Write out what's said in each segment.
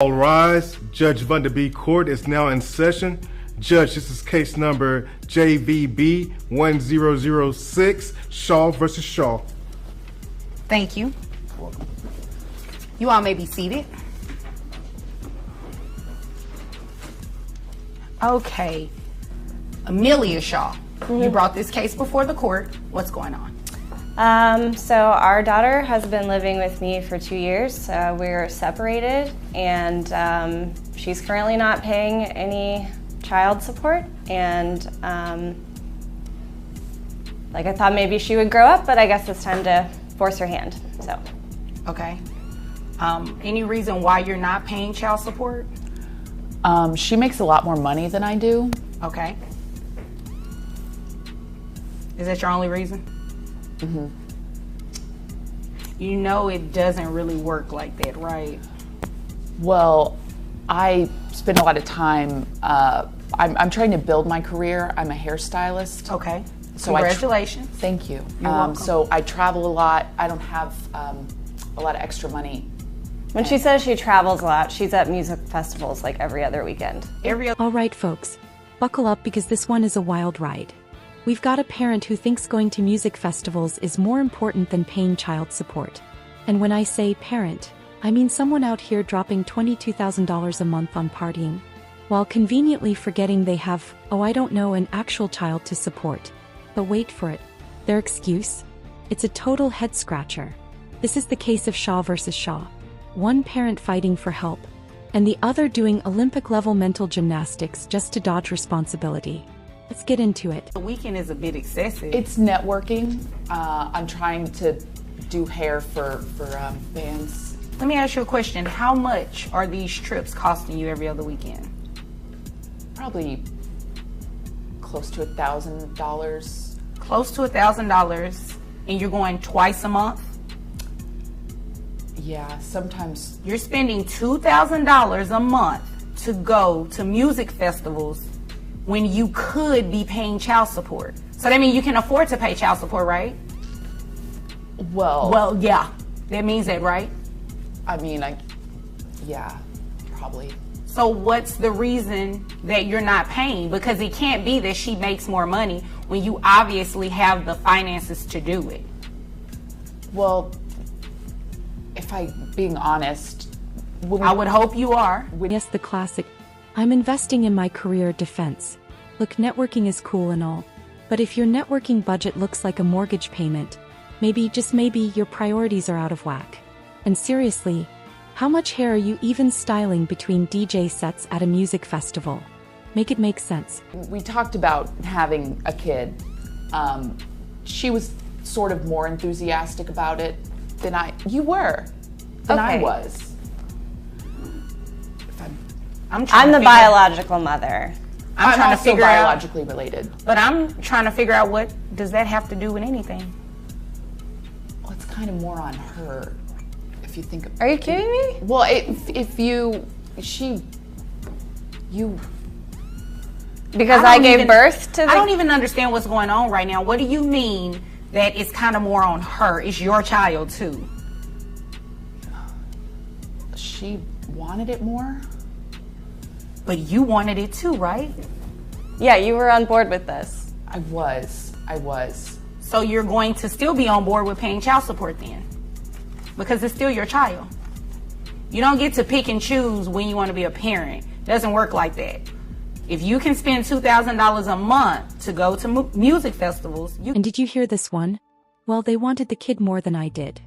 All rise. Judge Vanderbeek Court is now in session. Judge, this is case number JVB 1006, Shaw versus Shaw. Thank you. You all may be seated. Okay. Amelia Shaw, you brought this case before the court. What's going on? So our daughter has been living with me for 2 years. We're separated, and she's currently not paying any child support. And like, I thought maybe she would grow up, but I guess it's time to force her hand. So. Okay. Any reason why you're not paying child support? She makes a lot more money than I do. Okay. Is that your only reason? Mm-hmm. You know it doesn't really work like that, right? Well, I spend a lot of time, I'm trying to build my career. I'm a hairstylist. Okay. So congratulations. Thank you. You're welcome. So I travel a lot. I don't have a lot of extra money. When she says she travels a lot, she's at music festivals like every other weekend. All right, folks, buckle up because this one is a wild ride. We've got a parent who thinks going to music festivals is more important than paying child support. And when I say parent, I mean someone out here dropping $22,000 a month on partying, while conveniently forgetting they have, an actual child to support. But wait for it. Their excuse? It's a total head-scratcher. This is the case of Shaw versus Shaw. One parent fighting for help, and the other doing Olympic-level mental gymnastics just to dodge responsibility. Let's get into it. The weekend is a bit excessive. It's networking. I'm trying to do hair for bands. Let me ask you a question. How much are these trips costing you every other weekend? Probably close to $1,000. Close to $1,000, and you're going twice a month? Yeah, sometimes. You're spending $2,000 a month to go to music festivals when you could be paying child support. So that means you can afford to pay child support, right? Well, yeah. That means that, right? I mean, yeah, probably. So what's the reason that you're not paying? Because it can't be that she makes more money when you obviously have the finances to do it. Well, if I'm being honest, I would hope you are. Yes, the classic. I'm investing in my career defense. Look, networking is cool and all, but if your networking budget looks like a mortgage payment, maybe, just maybe, your priorities are out of whack. And seriously, how much hair are you even styling between DJ sets at a music festival? Make it make sense. We talked about having a kid. She was sort of more enthusiastic about it than I was. I'm the biological mother. I'm trying to figure biologically related. But I'm trying to figure out, what does that have to do with anything? Well, it's kind of more on her, if you think about it. Are you kidding me? Well, Because I gave birth to I don't even understand what's going on right now. What do you mean that it's kind of more on her? It's your child too. She wanted it more. But you wanted it too, right? Yeah, you were on board with this. I was. So you're going to still be on board with paying child support then? Because it's still your child. You don't get to pick and choose when you want to be a parent. It doesn't work like that. If you can spend $2,000 a month to go to music festivals, And did you hear this one? Well, they wanted the kid more than I did.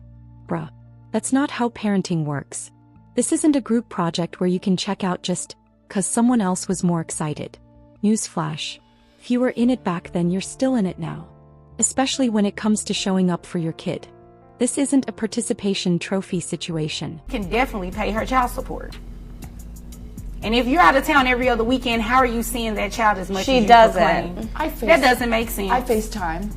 Bruh. That's not how parenting works. This isn't a group project where you can check out just 'cause someone else was more excited. Newsflash. If you were in it back then, you're still in it now. Especially when it comes to showing up for your kid. This isn't a participation trophy situation. can definitely pay her child support. And if you're out of town every other weekend, how are you seeing that child as much as you proclaim? That doesn't make sense. I FaceTime.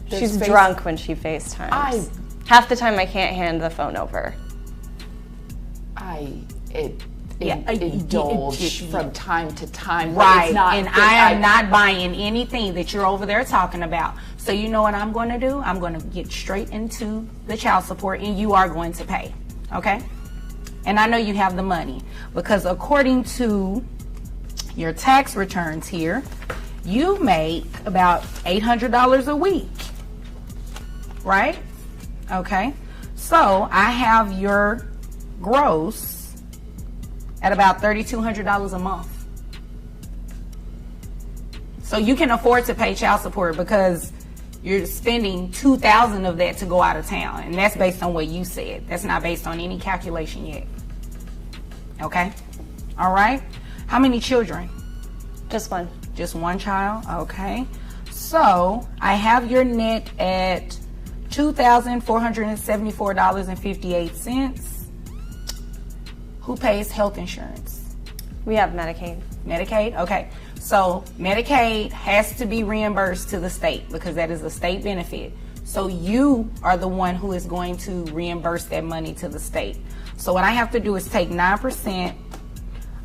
She's drunk when she FaceTimes. Half the time I can't hand the phone over. Indulge from time to time. Right, and I am not buying anything that you're over there talking about. So you know what I'm going to do? I'm going to get straight into the child support, and you are going to pay, okay? And I know you have the money because according to your tax returns here, you make about $800 a week, right? Okay. So I have your gross at about $3,200 a month. So you can afford to pay child support because you're spending $2,000 of that to go out of town. And that's based on what you said. That's not based on any calculation yet. Okay? All right? How many children? Just one. Just one child? Okay. So I have your net at $2,474.58. Who pays health insurance? We have Medicaid. Medicaid? Okay. So Medicaid has to be reimbursed to the state because that is a state benefit. So you are the one who is going to reimburse that money to the state. So what I have to do is take 9%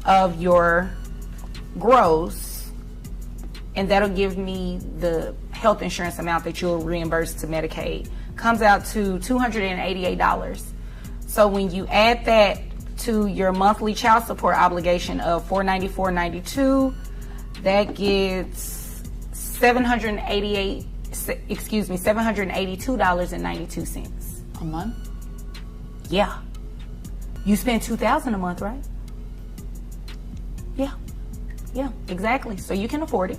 of your gross, and that'll give me the health insurance amount that you'll reimburse to Medicaid. Comes out to $288. So when you add that to your monthly child support obligation of $494.92, that gets $782.92 A month? Yeah. You spend $2,000 a month, right? Yeah. Yeah, exactly. So you can afford it.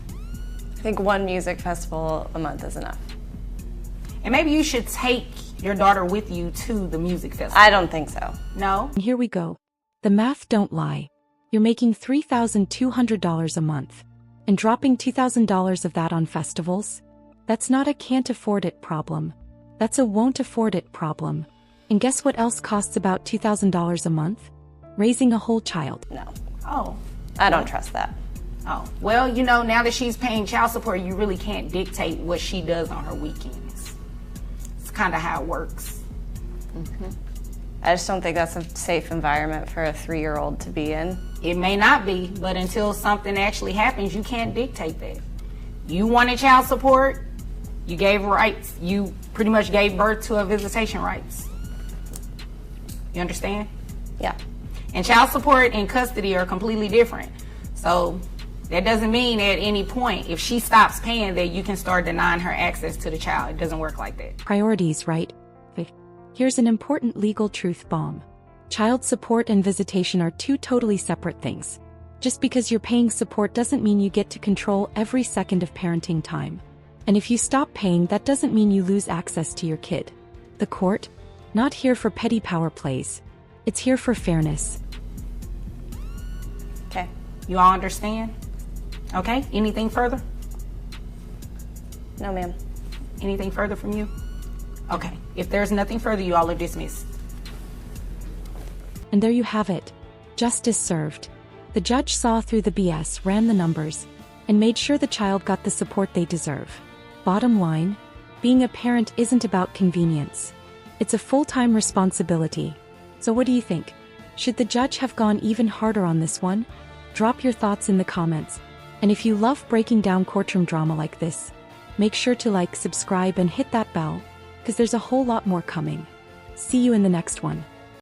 I think one music festival a month is enough. And maybe you should take your daughter with you to the music festival. I don't think so. No? Here we go. The math don't lie. You're making $3,200 a month. And dropping $2,000 of that on festivals? That's not a can't afford it problem. That's a won't afford it problem. And guess what else costs about $2,000 a month? Raising a whole child. No. Oh. I don't trust that. Oh. Well, you know, now that she's paying child support, you really can't dictate what she does on her weekends. It's kind of how it works. I just don't think that's a safe environment for a 3-year-old to be in. It may not be, but until something actually happens, you can't dictate that. You wanted child support, you gave rights. You pretty much gave birth to a visitation rights. You understand? Yeah. And child support and custody are completely different. So that doesn't mean at any point, if she stops paying, that you can start denying her access to the child. It doesn't work like that. Priorities, right? Here's an important legal truth bomb. Child support and visitation are two totally separate things. Just because you're paying support doesn't mean you get to control every second of parenting time. And if you stop paying, that doesn't mean you lose access to your kid. The court? Not here for petty power plays. It's here for fairness. Okay. You all understand? Okay. Anything further? No, ma'am. Anything further from you? Okay. If there's nothing further, you all are dismissed. And there you have it. Justice served. The judge saw through the BS, ran the numbers, and made sure the child got the support they deserve. Bottom line, being a parent isn't about convenience. It's a full-time responsibility. So what do you think? Should the judge have gone even harder on this one? Drop your thoughts in the comments. And if you love breaking down courtroom drama like this, make sure to like, subscribe, and hit that bell, because there's a whole lot more coming. See you in the next one.